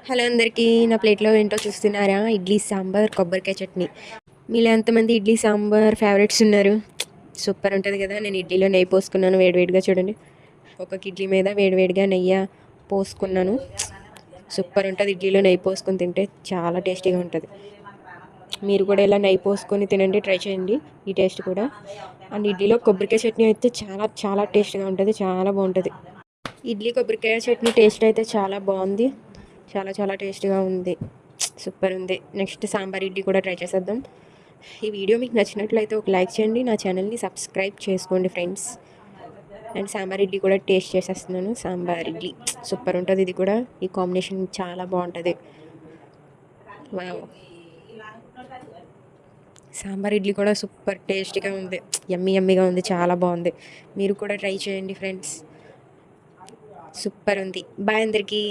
Hello అందరికీ. నా ప్లేట్లో ఏంటో చూస్తున్నారా? ఇడ్లీ సాంబార్ కొబ్బరికాయ చట్నీ. మీలో ఎంతమంది ఇడ్లీ సాంబార్ ఫేవరెట్స్ ఉన్నారు? సూపర్ ఉంటుంది కదా. నేను ఇడ్లీలో నెయ్యి పోసుకున్నాను వేడివేడిగా. చూడండి, ఒక్కొక్క ఇడ్లీ మీద వేడివేడిగా నెయ్యి పోసుకున్నాను. సూపర్ ఉంటుంది. ఇడ్లీలో నెయ్యి పోసుకొని తింటే చాలా టేస్టీగా ఉంటుంది. మీరు కూడా ఇలా నెయ్యి పోసుకొని తినండి, ట్రై చేయండి ఈ టేస్ట్ కూడా. అండ్ ఇడ్లీలో కొబ్బరికాయ చట్నీ అయితే చాలా చాలా టేస్ట్గా ఉంటుంది, చాలా బాగుంటుంది. ఇడ్లీ కొబ్బరికాయ చట్నీ టేస్ట్ అయితే చాలా బాగుంది, చాలా చాలా టేస్ట్గా ఉంది. సూపర్ ఉంది. నెక్స్ట్ సాంబార్ ఇడ్లీ కూడా ట్రై చేసేద్దాం. ఈ వీడియో మీకు నచ్చినట్లయితే ఒక లైక్ చేయండి, నా ఛానల్ని సబ్స్క్రైబ్ చేసుకోండి ఫ్రెండ్స్. అండ్ సాంబార్ ఇడ్లీ కూడా టేస్ట్ చేసేస్తున్నాను. సాంబార్ ఇడ్లీ సూపర్ ఉంటుంది. ఇది కూడా ఈ కాంబినేషన్ చాలా బాగుంటుంది. వావ్, సాంబార్ ఇడ్లీ కూడా సూపర్ టేస్టీగా ఉంది, యమ్మీగా ఉంది, చాలా బాగుంది. మీరు కూడా ట్రై చేయండి ఫ్రెండ్స్. సూపర్ ఉంది. బాయ్ అందరికీ.